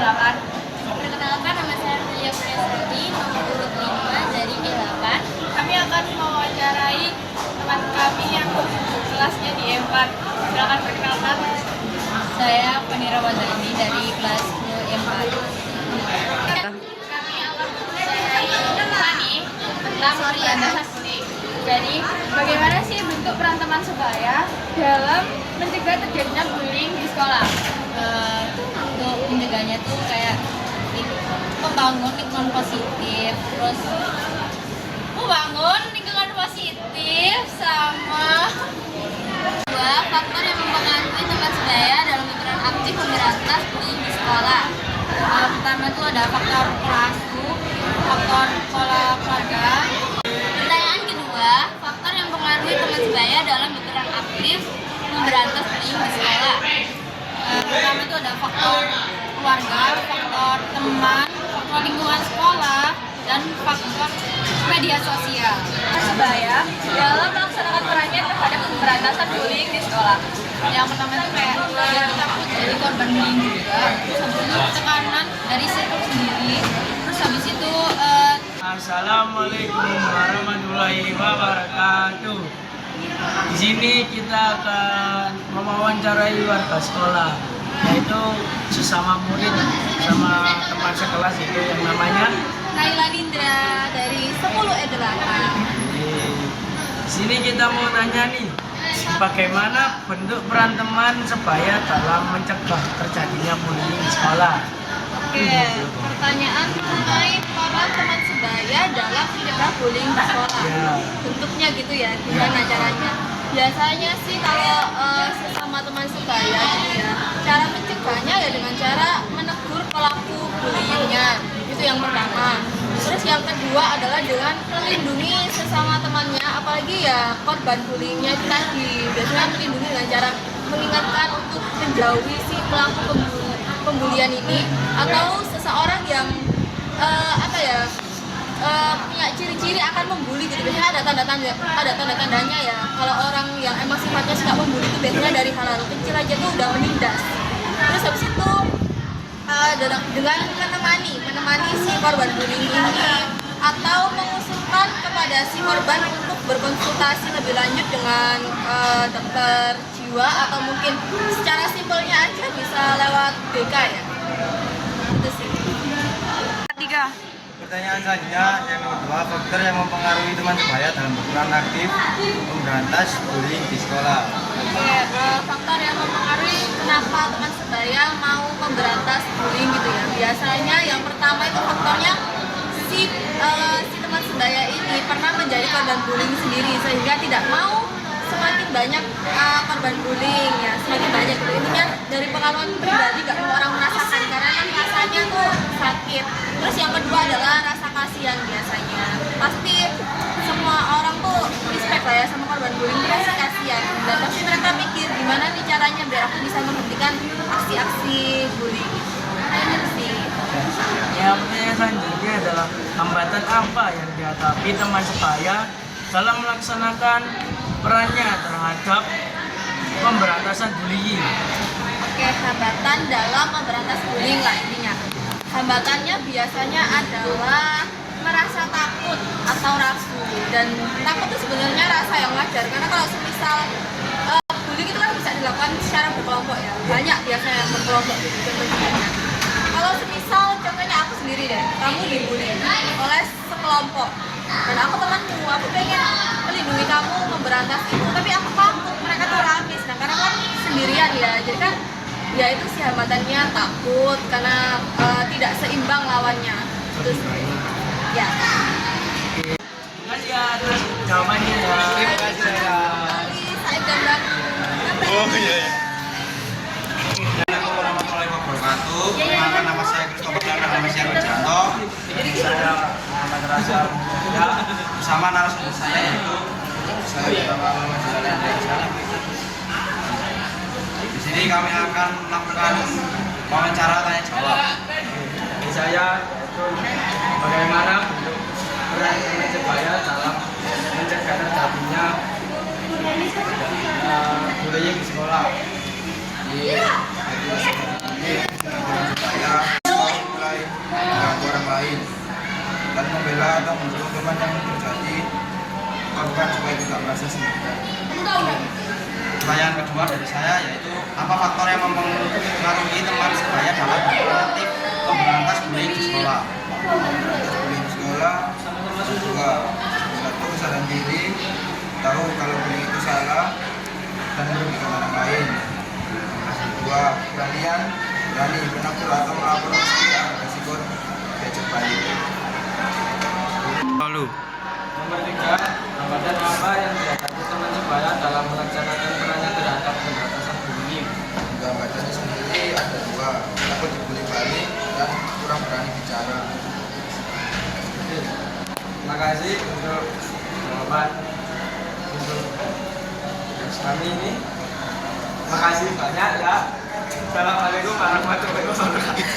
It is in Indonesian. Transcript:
silakan. Perkenalkan, nama saya Ria Presadi, nomor urut 5 dari E8. Kami akan mewawancarai teman kami yang kelasnya di E4. Silakan perkenalkan. Saya Panira Wazani dari kelas E4. Kami akan mewawancarai Fani tentang perantasan bullying. Jadi, bagaimana sih bentuk peran teman sebaya dalam mencegah terjadinya bullying di sekolah? Untuk mencegahnya tuh kayak membangun lingkungan positif, terus membangun lingkungan positif sama dua faktor yang mempengaruhi teman sebaya dalam berperan aktif memberantas bullying di sekolah. Pertama itu ada faktor pengasuh, faktor pola keluarga. Pertanyaan kedua, faktor yang mempengaruhi teman sebaya dalam berperan aktif memberantas bullying di sekolah. Pertama itu ada faktor keluarga, faktor teman, faktor lingkungan sekolah, dan faktor media sosial. Sebaya dalam melaksanakan perannya terhadap pemberantasan bullying di sekolah. Yang pertama itu kayak dia takut jadi korban bullying juga, terus habis itu tekanan dari circle sendiri, terus habis itu Assalamualaikum warahmatullahi wabarakatuh. Di sini kita akan mewawancarai warga sekolah, yaitu sesama murid sama teman sekelas itu yang namanya Naila Lindra dari 10E8. Di sini kita mau nanya nih, bagaimana bentuk peran teman sebaya dalam mencegah terjadinya bullying di sekolah? Oke, pertanyaan mengenai peran teman sebaya dalam mencegah bullying di sekolah. Ya. Bentuknya gitu ya, gimana caranya? Biasanya sih kalau sesama teman sebaya gitu ya, cara mencegahnya ya dengan cara menegur pelaku bullyingnya. Itu yang pertama. Terus yang kedua adalah dengan melindungi sesama temannya, apalagi ya korban bullyingnya itu tadi. Biasanya melindungi dengan cara mengingatkan untuk menjauhi si pelaku pembulian ini, atau seseorang yang punya ciri-ciri akan membuli gitu. Biasanya ada tanda-tandanya ya. Kalau orang yang emang sifatnya suka membuli itu biasanya dari hal-hal kecil aja tuh udah menindas. Terus habis itu dengan menemani si korban bullying ini, atau mengusulkan kepada si korban untuk berkonsultasi lebih lanjut dengan dokter jiwa, atau mungkin secara simpelnya aja bisa lewat BK ya. Itu sih. Tiga. Pertanyaan selanjutnya yang nomor 2, faktor yang mempengaruhi teman sebaya dalam berperan aktif memberantas bullying di sekolah. Oke, faktor yang mempengaruhi kenapa teman sebaya mau memberantas bullying gitu ya. Biasanya yang pertama itu faktornya si teman sebaya ini pernah menjadi korban bullying sendiri, sehingga tidak mau semakin banyak korban bullying ya, semakin banyak gitu. Intinya dari pengalaman pribadi gak semua orang merasakan, karena kan rasanya tuh sakit. Terus yang kedua adalah rasa kasihan. Biasanya pasti semua orang tuh respect lah ya sama korban bullying, dia rasa kasihan, dan pasti mereka mikir gimana nih caranya biar aku bisa menghentikan aksi-aksi bullying. Nah, itu sih. Yang selanjutnya adalah hambatan apa yang dihadapi teman sebaya dalam melaksanakan perannya terhadap pemberantasan bullying. Oke, hambatan dalam memberantas bullying lah intinya. Hambatannya biasanya adalah merasa takut atau ragu, dan takut itu sebenarnya rasa yang wajar, karena kalau semisal bullying itu kan bisa dilakukan secara berkelompok ya, banyak biasanya yang berkelompok gitu contohnya. Kalau semisal contohnya aku sendiri deh, kamu dibully oleh sekelompok dan aku temanmu, aku pengen melindungi kamu, memberantas itu, tapi aku takut mereka tuh rame, sedangkan aku kan sendirian ya, jadi kan ya itu sih hambatannya, takut karena tidak seimbang lawannya. Terus ya. Terima kasih atas jawabannya ya. Terima kasih saya. Said dan Ratu. Oh iya. Assalamualaikum warahmatullahi wabarakatuh. Perkenalkan, nama saya Christopher dan nama saya Wijanto. Saya Muhammad Rasa ya. Bersama narasumber saya yaitu Bapak Muhammad Jalal. Di sini kami akan melakukan wawancara tanya jawab. Saya yaitu bagaimana bentuk peran teman sebaya dalam mencegah terjadinya bullying di sekolah. Jadi, sebaya supaya dalam berperan aktif memberantas bullying di sekolah. Bullying di sekolah juga satu kesadaran diri, tahu kalau bullying itu salah dan merugikan orang lain. Dua, berani menegur atau melapor meski ada resiko diajak balik. Lalu Nomor 3, hambatan apa yang dihadapi teman sebaya dalam melaksanakan perannya terhadap pemberantasan bullying? gambarannya sendiri ada dua, takut dibully balik dan kurang berani bicara. Oke. Terima kasih untuk jawaban untuk guys kami ini. Terima kasih banyak ya. Assalamualaikum warahmatullahi wabarakatuh.